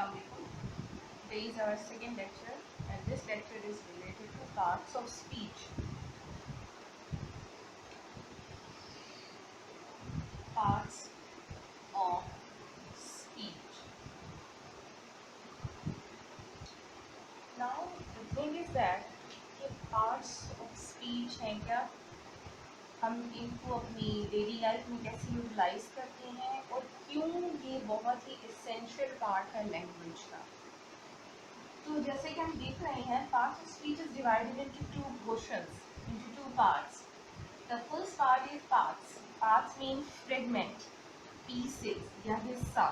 Assalamualaikum. Today is our second lecture and this lecture is related to parts of speech. Parts of speech. Now the thing is that ये parts of speech हैं क्या, हम इनको अपनी daily life में कैसे utilise करते हैं और क्यों ये बहुत ही एसेंशियल पार्ट है लैंग्वेज का। तो जैसे कि हम देख रहे हैं, parts of speech is divided into two portions, into two parts. The first part is parts. Parts mean fragment, pieces या हिस्सा.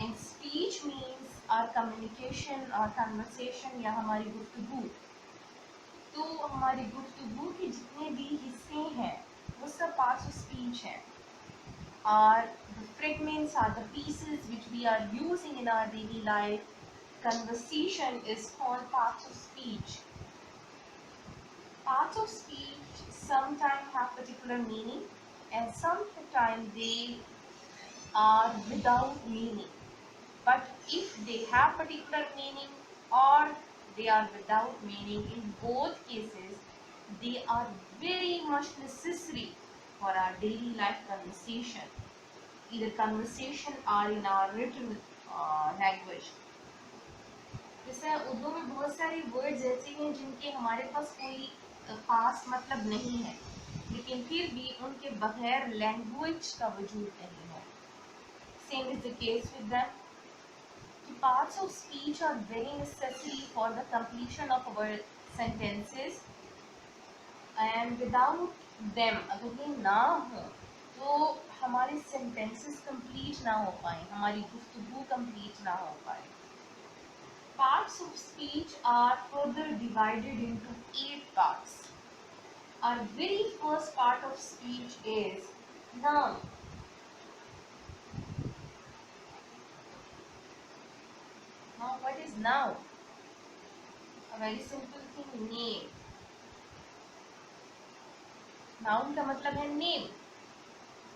And speech means our communication, our conversation या हमारी गुफ्तगू. तो हमारी गुफ्तगू के जितने भी हिस्से हैं वो सब parts of speech हैं. Are the fragments are the pieces which we are using in our daily life. Conversation is called parts of speech. Parts of speech sometimes have particular meaning and sometimes they are without meaning. But if they have particular meaning or they are without meaning, in both cases they are very much necessary for our daily life conversation, either conversation or in our written language. जैसे उर्दू में बहुत सारे words ऐसे हैं जिनके हमारे पास कोई खास मतलब नहीं है, लेकिन फिर भी उनके बगैर लैंग्वेज का वजूद नहीं है. Same is the case with them. Parts of speech are very necessary for the completion of our sentences and without them, अगर ये ना हो तो हमारे सेंटेंसेस कंप्लीट ना हो पाए, हमारी गुफ्तगू कंप्लीट ना हो पाए. Parts of speech are further divided into 8 parts. Our very first part of speech is noun. Now, what is noun? A very simple thing, name. Noun का मतलब है name.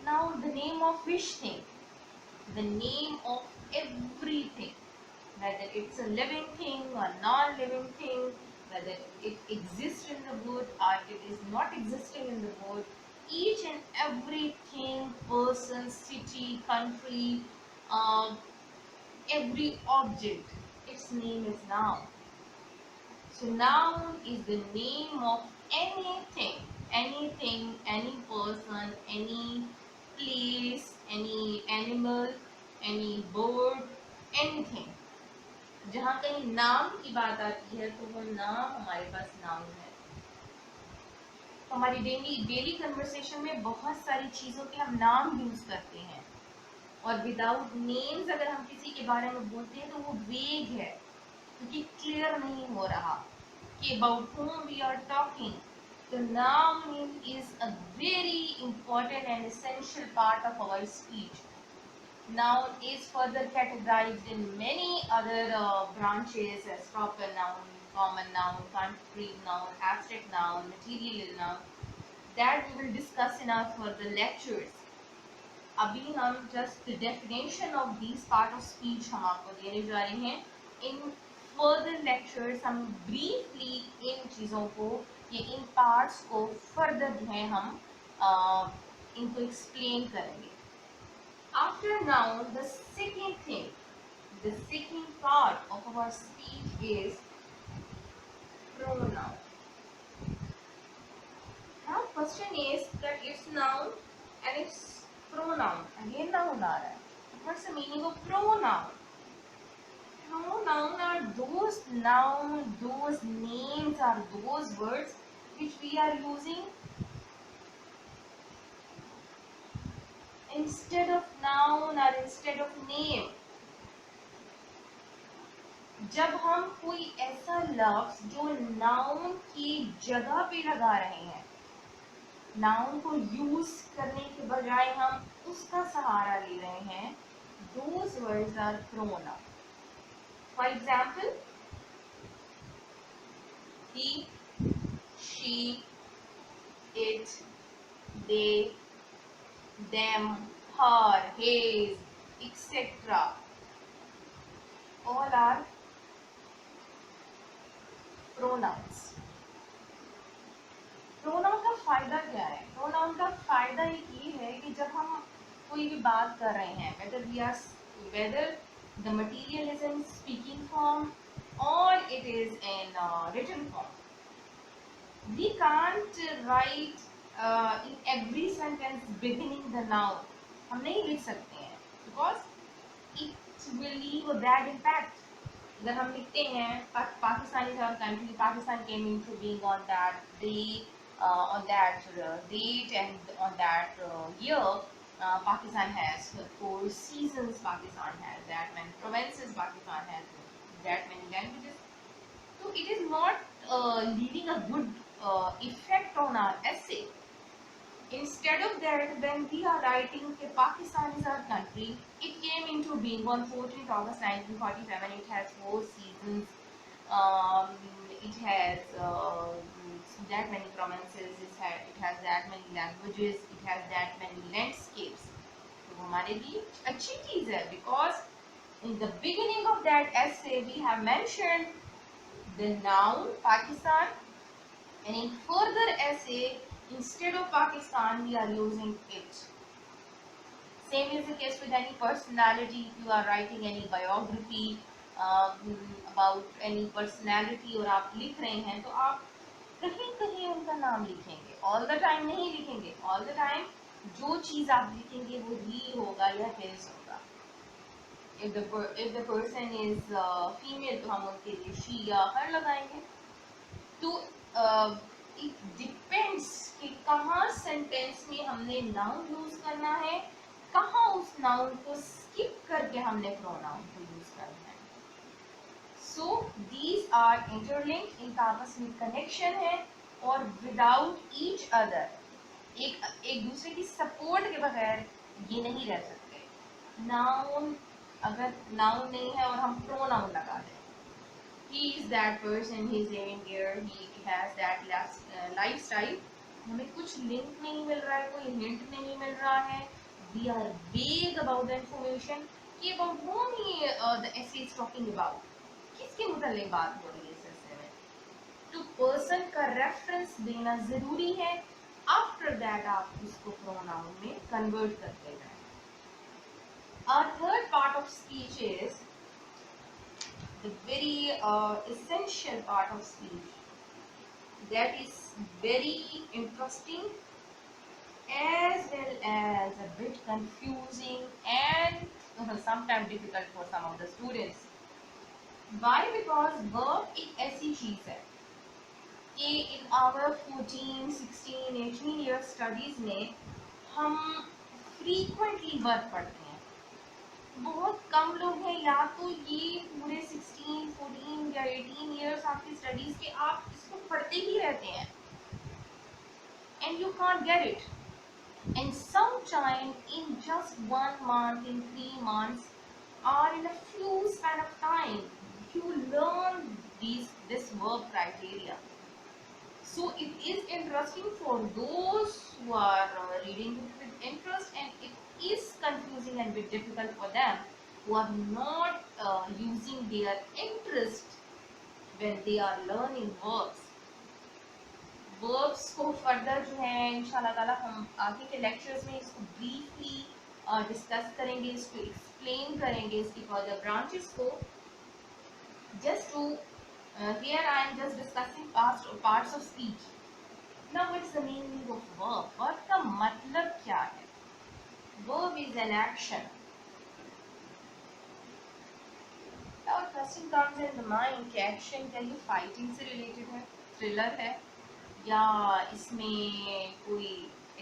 Now, the name of which thing? The name of everything. Whether it's a living thing or non-living thing, whether it exists in the world or it is not existing in the world, each and everything, person, city, country, every object, its name is noun. So noun is the name of anything, any person, any place, any animal, any bird, anything. जहाँ कहीं नाम की बात आती है तो वो नाम हमारे पास नाउन है. तो हमारी डेली कन्वर्सेशन में बहुत सारी चीज़ों के हम नाम यूज करते हैं और विदाउट नेम्स अगर हम किसी के बारे में बोलते हैं तो वो वेग है, क्योंकि क्लियर नहीं हो रहा कि about whom we are talking. The noun is a very important and essential part of our speech. Noun is further categorized in many other branches as proper noun, common noun, concrete noun, abstract noun, material noun, that we will discuss in our further lectures. अभी हम just the definition of these part of speech हम आपको देने जा रहे हैं. In further lectures हम briefly इन चीज़ों को या इन parts को further जो है हम इनको explain करेंगे. After noun, the second part of our speech is pronoun. Now, question is that it's noun and it's pronoun. Again, noun आ रहा है. What's the meaning of pronoun? Pronoun are those names are those words which we are using instead of noun or instead of name. जब हम कोई ऐसा लफ्ज जो noun की जगह पे लगा रहे हैं, नाउन को यूज करने के बजाय हम उसका सहारा ले रहे हैं, those words are pronoun. For example, he, she, it, they, them, her, his, etc. all are pronouns. Pronoun का फायदा क्या है? प्रोनाउन का फायदा एक ये है कि जब हम कोई भी बात कर रहे हैं, whether the material is in speaking form or it is in written form, we can't write in every sentence beginning the noun. हम नहीं लिख सकते हैं because it will leave a bad impact. अगर हम लिखते हैं Pakistan is our country, Pakistan came into being on that day, on that date and on that year, Pakistan has 4 seasons, Pakistan has that many provinces, Pakistan has that many languages. So it is not leaving a good effect on our essay. Instead of that, when we are writing that Pakistan is our country, it came into being on 14th August 1947. It has 4 seasons. Um, it has that many provinces. It has that many languages. It has that many landscapes. तो हमारे लिए अच्छी चीज है because in the beginning of that essay we have mentioned the noun Pakistan, and in further essay instead of Pakistan we are using it. Same is the case with any personality. If you are writing any biography about any personality और आप लिख रहे हैं तो आप कहीं कहीं उनका नाम लिखेंगे, ऑल द टाइम नहीं लिखेंगे. ऑल द टाइम जो चीज आप लिखेंगे वो ही होगा या हिज होगा. if the person is female तो हम उनके लिए she या her लगाएंगे. तो इट डिपेंड्स कि कहाँ सेंटेंस में हमने नाउन यूज करना है, कहाँ उस नाउन को स्किप करके हमने प्रोनाउन को यूज करना है. सो दीज आर इंटरलिंक्ड, इनका आपस में कनेक्शन है और विदाउट ईच अदर, एक दूसरे की सपोर्ट के बगैर ये नहीं रह सकते. नाउन, अगर नाउन नहीं है और हम प्रोनाउन लगा दें, he is that person, he is living there, he has that lifestyle, हमें कुछ लिंक नहीं मिल रहा है, कोई हिंट नहीं मिल रहा है, we are vague about the information कि about whom he the essay is talking about, किसके मुतालिक बात हो रही है इस essay में. तो person का reference देना जरूरी है. after that आप इसको pronoun में convert करते जाएं. Our third part of speech is the very essential part of speech that is very interesting as well as a bit confusing and sometimes difficult for some of the students. Why? Because verb एक ऐसी चीज है कि in our 14, 16, 18 years studies में हम frequently verb पढ़ते हैं. बहुत कम लोग हैं या तो ये पूरे 16, 14 या 18 इयर्स आपकी स्टडीज के आप इसको पढ़ते ही रहते हैं and you can't get it. And sometime in just 1 month, in 3 months, or in a few span of time, you learn this verb criteria. So it is interesting for those who are reading it with interest, and it is confusing and bit difficult for them who are not using their interest when they are learning verbs. Verbs को further जो है इंशाल्लाह ताला हम आगे के lectures में इसको briefly discuss करेंगे, इसको explain करेंगे, इसकी further branches को. Just to here I am just discussing parts of speech. Now what's the meaning of verb? Verb का मतलब क्या है? Verb is an action. Now a question comes in the mind कि action क्या ये fighting से related है, thriller है, या इसमें कोई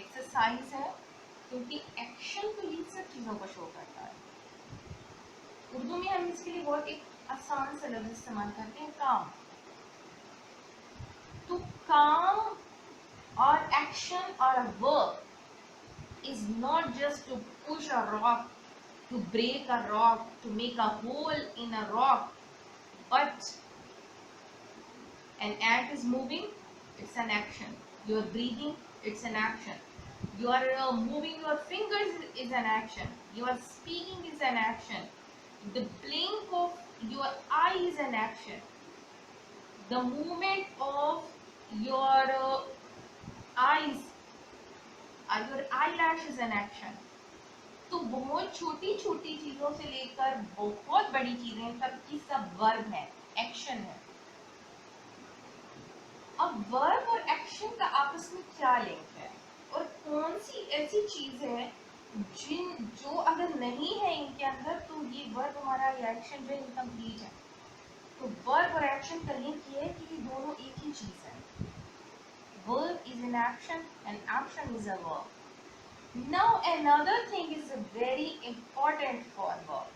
exercise है? क्योंकि action तो इन सब चीज़ों को show करता है. उर्दू में हम इसके लिए बहुत एक आसान सा लफ्ज़ इस्तेमाल करते हैं, काम. तो काम or action or a verb is not just to push a rock, to break a rock, to make a hole in a rock, but an ant is moving, it's an action. You are breathing, it's an action. You are moving your fingers is an action. You are speaking is an action. The blink of your is an action. The movement of your eyes, your eyelash is an action. तो बहुत छोटी छोटी चीजों से लेकर बहुत बड़ी चीजें तक की सब वर्ब है, एक्शन है. अब वर्ब और एक्शन का आपस में क्या लिंक है और कौन सी ऐसी चीज है जो अगर नहीं है इनके अंदर तो ये वर्ब हमारा या एक्शन जो इनकम्प्लीट है. तो वर्ब और एक्शन का लिंक ये है कि ये दोनों एक ही चीज है. Verb is an action and action is a verb. Now another thing is very important for verb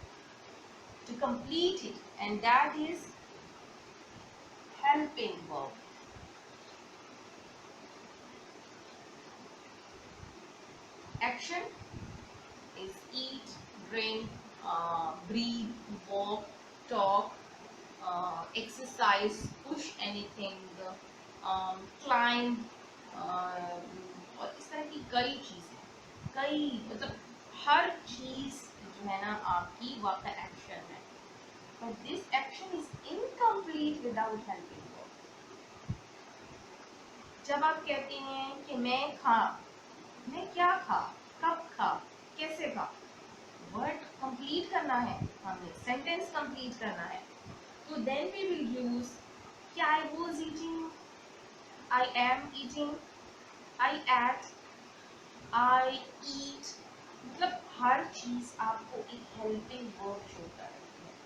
to complete it, and that is helping verb. Action is eat, drink, breathe, walk, talk, exercise, push anything, climb, और इस तरह की कई चीजें, कई मतलब हर चीज जो है ना आपकी वो आपका एक्शन है. But this action is incomplete without helping verb. जब आप कहते हैं कि मैं क्या खा, कब खा, कैसे खा, वर्ड कंप्लीट करना है, हमें सेंटेंस कंप्लीट करना है. तो देन वी विल यूज कि I was eating, I am eating, I ate, I eat. मतलब हर चीज आपको एक हेल्पिंग वर्ब शो कर रही है.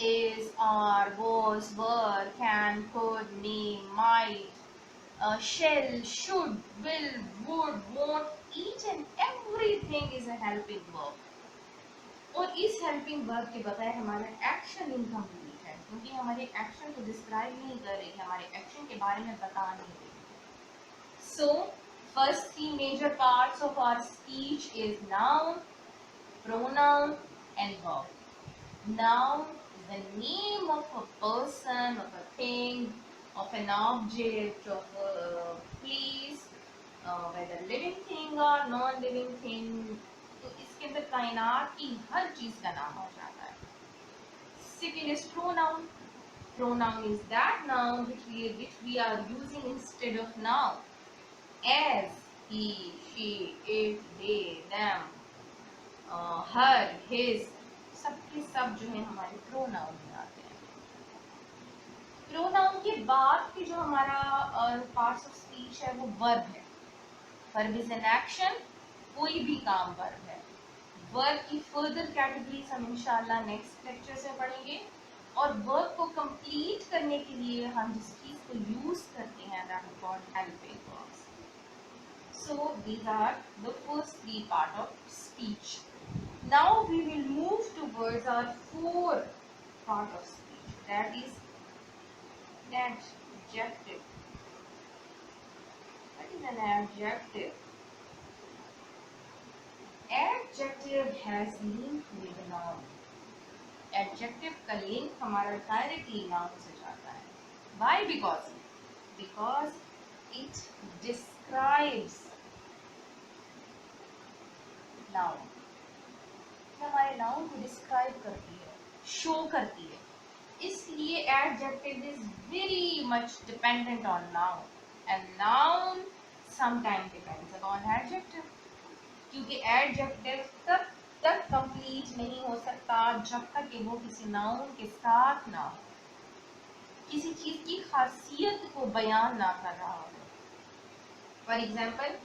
Is, are, was, were, can, could, may, might, shall, should, will, would, won't, each and everything is a helping verb. और इस हेल्पिंग वर्ब के बगैर हमारा एक्शन इनकम्प्लीट है, क्योंकि हमारे एक्शन को डिस्क्राइब नहीं कर रही है, हमारे एक्शन के बारे में बता नहीं रही है. So first three major parts of our speech is noun, pronoun and verb. Noun is the name of a person, of a thing, of an object, of a place, whether living thing or non-living thing. तो इसके अंदर कायनात की हर चीज का नाम हो जाता है. Second is pronoun. Pronoun is that noun which we are using instead of noun, as he, she, it, they, them, her, his. सबके सब जो है हमारे प्रोनाउन में आते हैं. प्रोनाउन के बाद के जो हमारा पार्ट्स ऑफ स्पीच है वो वर्ब है. वर्ब इज एन एक्शन, कोई भी काम वर्ब है. वर्ब की फर्दर कैटेगरीज हम इंशाल्लाह नेक्स्ट लेक्चर से पढ़ेंगे. और वर्ब को कंप्लीट करने के लिए हम जिस चीज को यूज करते हैं that is called helping verbs. So these are the first three part of speech. Now we will move towards our fourth part of speech, that is adjective. What is an adjective? Adjective has link with noun. Adjective का link हमारा directly noun से जाता है. Why? Because it describes noun. हमारे noun को describe करती है, show करती है. इसलिए adjective is very much dependent on noun and noun sometime depends upon adjective. क्योंकि एडजेक्टिव तब तक कंप्लीट नहीं हो सकता जब तक कि वो किसी नाउन के साथ ना हो, किसी चीज की खासियत को बयान ना कर रहा हो. For example,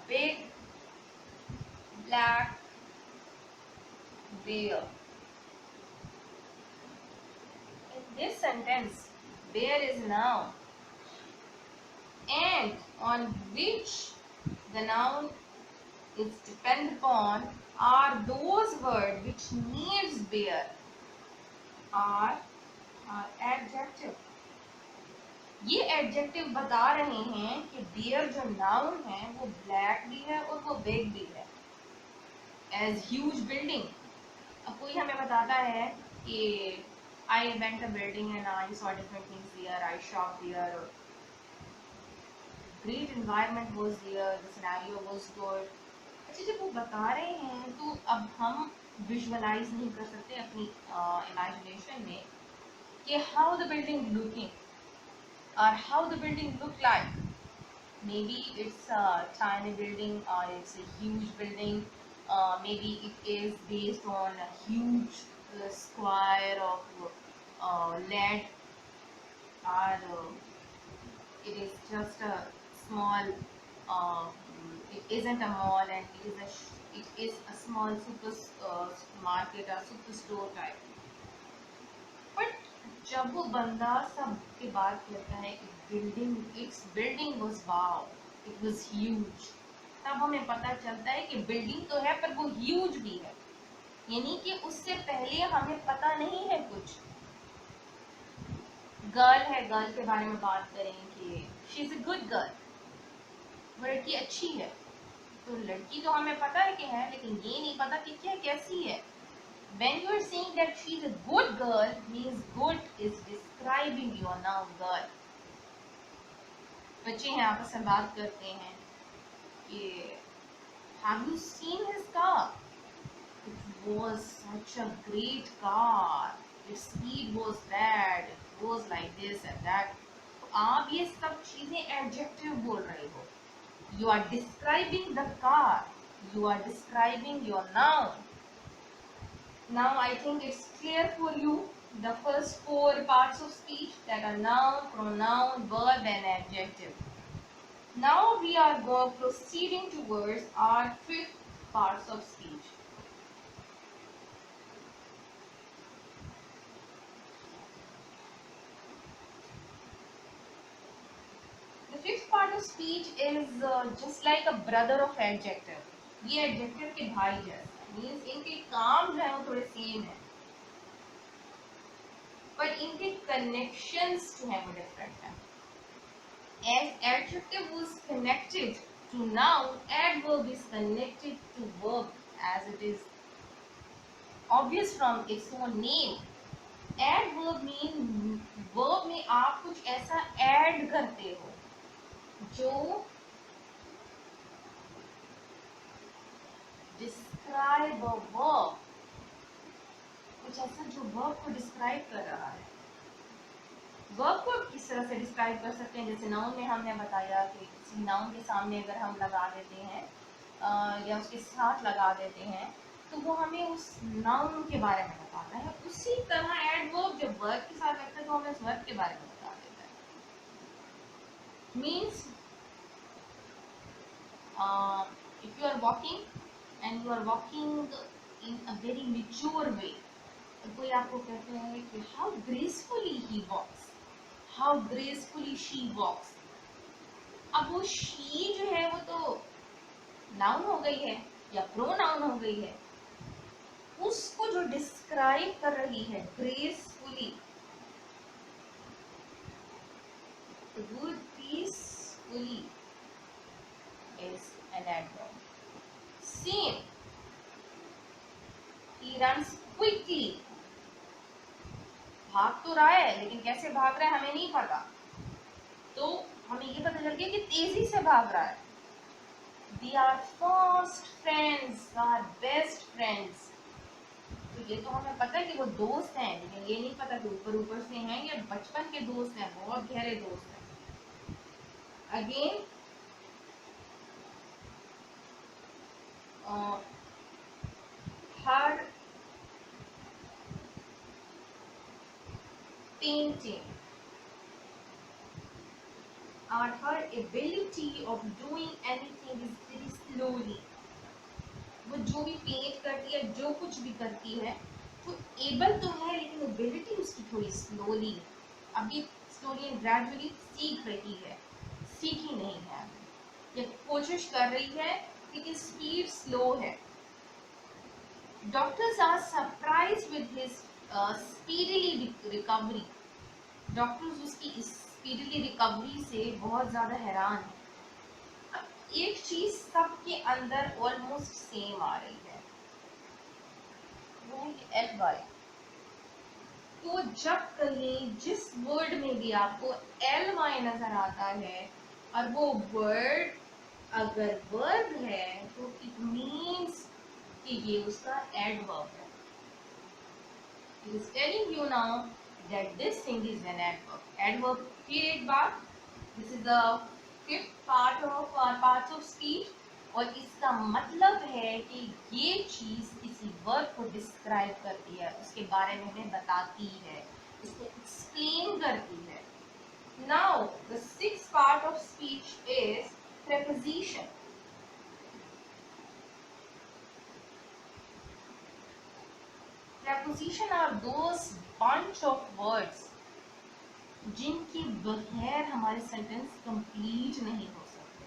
big black bear. In this sentence, bear is noun, and on which the noun is depend upon are those words which needs bear are adjective. ये adjective बता रहे हैं कि bear जो noun है वो black भी है और वो big भी है. As huge building. अब कोई हमें बताता है कि I went a building and I saw different things there, I shopped there, great environment was there, the scenario was good. अच्छा, जब वो बता रहे हैं तो अब हम विजुअलाइज नहीं कर सकते अपनी इमेजिनेशन में कि हाउ द बिल्डिंग लुकिंग और how the building look like. Maybe it's a tiny building or it's a huge building. Maybe it is based on a huge square of land, or it is just a small. Uh, it isn't a mall, and it is a small super market or super store type. But जब वो बंदा सब के बात करता है कि building was wow, it was huge, तब हमें पता चलता है कि बिल्डिंग तो है पर वो ह्यूज भी है. यानी कि उससे पहले हमें पता नहीं है कुछ. गर्ल है, गर्ल के बारे में बात करें कि she is a good girl, वो लड़की अच्छी है. तो लड़की तो हमें पता है कि है, लेकिन ये नहीं पता कि क्या कैसी है. When you are saying that she is a good girl, means good is describing your noun girl. बच्चे हैं आपस में बात करते हैं कि have you seen his car? It was such a great car. Its speed was bad. It was like this and that. तो आप ये सब चीजें adjective बोल रहे हो. You are describing the car. You are describing your noun. Now I think it's clear for you the first four parts of speech, that are noun, pronoun, verb and adjective. Now we are proceeding towards our fifth parts of speech. The fifth part of speech is just like a brother of adjective. ये adjective के भाई जैसा, means इनके काम जो है वो थोड़े सेम है, पर इनके connections जो है वो different है. As adjective was connected to noun, adverb is connected to verb, as it is obvious from its own name. Adverb mean verb में आप कुछ ऐसा add करते हो जो describe a verb, कुछ ऐसा जो verb को describe कर रहा है. वर्ब को किस तरह से डिस्क्राइब कर सकते हैं, जैसे नाउन में हमने बताया कि किसी नाउन के सामने अगर हम लगा देते हैं या उसके साथ लगा देते हैं तो वो हमें उस नाउन के बारे में बताता है. उसी तरह एडवर्ब जब वर्ब के साथ लगता है तो हमें उस वर्ब के बारे में बता देता है. Means if you are walking and you are walking in a very mature way, तो कोई आपको कहते हैं कि how gracefully he walks, how gracefully she walks. अब वो she जो है वो तो नाउन हो गई है या प्रोनाउन हो गई है, उसको जो डिस्क्राइब कर रही है gracefully, the word peacefully is an adverb. Same, he runs quickly, भाग तो रहा है लेकिन कैसे भाग रहा है हमें नहीं पता, तो हमें ये पता चल गया कि तेजी से भाग रहा है. They are fast friends, are best friends. तो ये तो हमें पता है कि वो दोस्त हैं, लेकिन ये नहीं पता कि ऊपर ऊपर से हैं या बचपन के दोस्त हैं, बहुत गहरे दोस्त हैं. Again her painting or her ability of doing anything is very slowly. वो जो भी पेंट करती है, जो कुछ भी करती है, तो एबल तो है लेकिन एबिलिटी उसकी थोड़ी स्लोली, अभी स्लोली एंड ग्रेजुअली सीख रही है, सीखी नहीं है, या कोशिश कर रही है लेकिन स्पीड स्लो है. Doctors are surprised with his speedily recovery. Doctors उसकी स्पीडीली रिकवरी से बहुत ज़्यादा हैरान है. अब एक चीज़ सबके अंदर ऑलमोस्ट सेम आ रही है, वो है एल वाई. तो जब कहीं जिस वर्ड में भी आपको एल वाई नज़र आता है और वो वर्ड अगर वर्ब है तो इट मीन्स कि ये उसका एडवर्ब है. It is telling you now that this thing is an adverb. Adverb फिर एक बार, this is the fifth part of parts of speech, और इसका मतलब है कि ये चीज किसी वर्ड को डिस्क्राइब करती है, उसके बारे में हमें बताती है, इसको एक्सप्लेन करती है. Now the sixth part of speech is preposition. Preposition are those bunch of words जिनके बगैर हमारे सेंटेंस कंप्लीट नहीं हो सकते.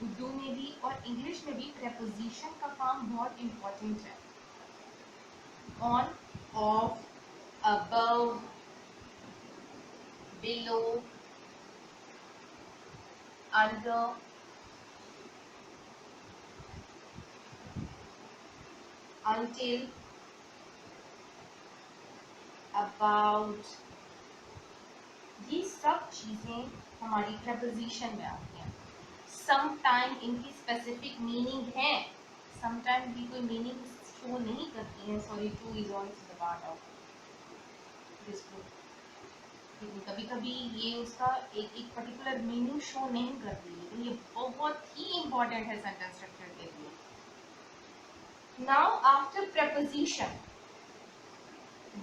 उर्दू में भी और इंग्लिश में भी प्रेपोजिशन का काम बहुत इम्पोर्टेंट है. On, of, above, below, under, until, about, ये सब चीजें हमारी प्रपोजिशन में आती हैं. समटाइम इनकी स्पेसिफिक मीनिंग है, समटाइम भी कोई मीनिंग शो नहीं करती है. Sorry, two is also the part of this group. लेकिन कभी कभी ये उसका एक एक पर्टिकुलर मीनिंग शो नहीं करती, लेकिन ये बहुत ही इम्पोर्टेंट है सेंटेंस स्ट्रक्चर के लिए. Now after preposition,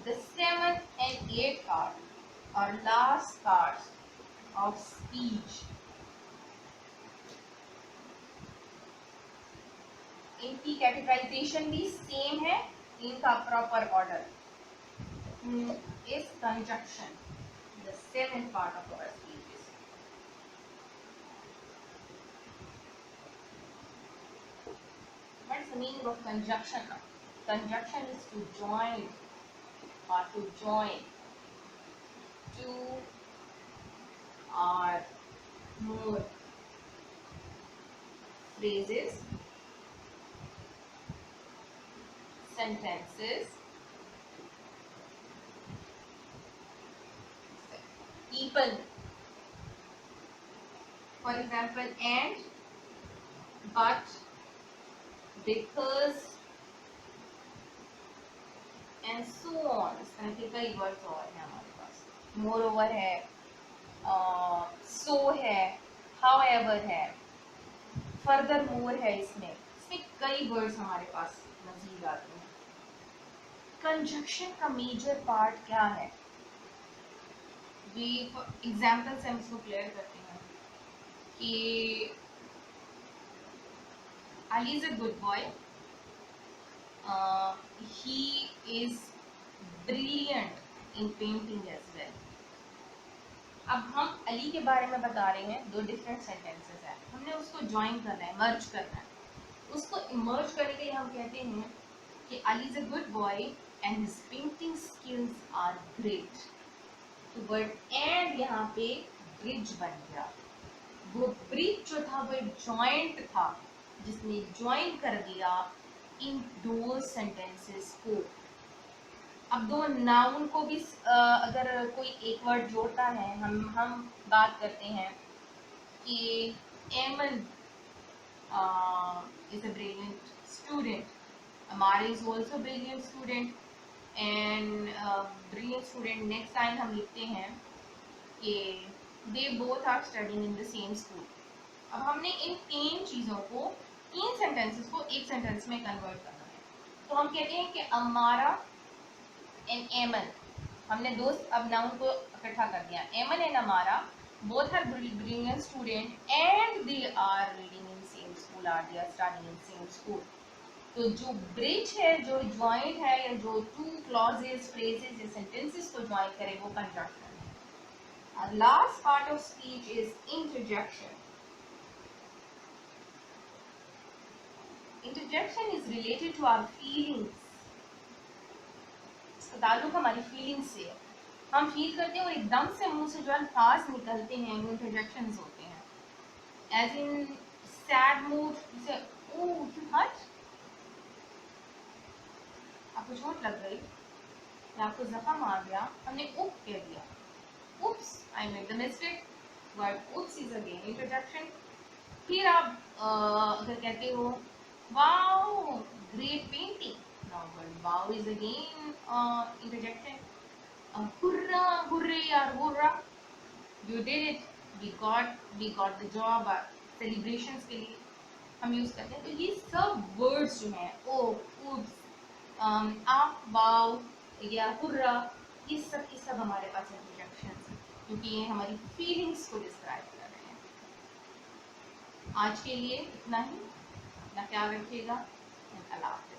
the seventh and eighth part are last parts of speech. इनकी कैटेगराइजेशन भी सेम है, इनका proper order is conjunction, the seventh part of our speeches. What is the meaning of conjunction now? Conjunction is to join or to join two or more phrases, sentences, people. For example, and, but, because, and so on. इस तरह के कई words और हैं हमारे पास. moreover है, so है, however है, furthermore है. इसमें कई वर्ड्स हमारे पास मजीद आते हैं. कंजक्शन का मेजर पार्ट क्या है? वी एग्जाम्पल से हम इसको क्लियर करते हैं कि Ali is a good boy. He is brilliant in painting as well. अब हम अली के बारे में बता रहे हैं, दो डिफरेंट सेंटेंसेस हैं, हमने उसको ज्वाइन करना है, मर्ज करना है. उसको इमर्ज करने के लिए हम कहते हैं कि Ali is a good boy and his painting skills are great. तो वर्ड एंड यहाँ पे ब्रिज बन गया. वो ब्रिज जो था वो जॉइंट था, जिसने ज्वाइन कर दिया इन दो सेंटेंसेस को. अब दो नाउन को भी अगर कोई एक वर्ड जोड़ता है, हम बात करते हैं कि Aiman is a brilliant student, Amar is also brilliant student, and brilliant student next time हम लिखते हैं कि they both are studying in the same school. अब हमने इन तीन चीज़ों को, तीन सेंटेंसेस को एक सेंटेंस में कन्वर्ट करना है. तो हम कहते हैं कि अमारा एंड एमन, हमने दो अब नाउन को इकट्ठा कर दिया. Aiman and Amara both are brilliant student and they are reading in same school, are they are studying in same school. तो जो ब्रिज है, जो ज्वाइंट है, या जो टू क्लॉजेस, फ्रेजेस या सेंटेंसेस को ज्वाइन करे, वो कंजंक्शन है. Last part of speech is interjection. Interjection is related to our feelings. इसका ताल्लुक हमारी फीलिंग्स से है. हम फील करते हैं और एकदम से मुंह से जो अल्फाज निकलते हैं वो इंटरजेक्शंस होते हैं. एज इन सैड मूड, जैसे ओह यू हर्ट, आपको चोट लग गई या आपको जख्म आ गया, हमने उप कह दिया. Oops, I made the mistake. Word oops is again introduction. फिर आप अगर कहते हो Wow, great painting. Now, but wow is again interjected. Hurrah, hooray, yaar, hurrah! You did it. We got the job. Celebrations के लिए हम use करते हैं, तो ये सब वर्ड्स जो हैं, ओ, उप्स, आप, वाओ या हुर्रा, ये सब के सब हमारे पास इंटरजेक्शंस हैं, क्योंकि ये हमारी फीलिंग्स को डिस्क्राइब कर रहे हैं। आज के लिए इतना ही। अपना ख्याल रखिएगा। अल्लाह।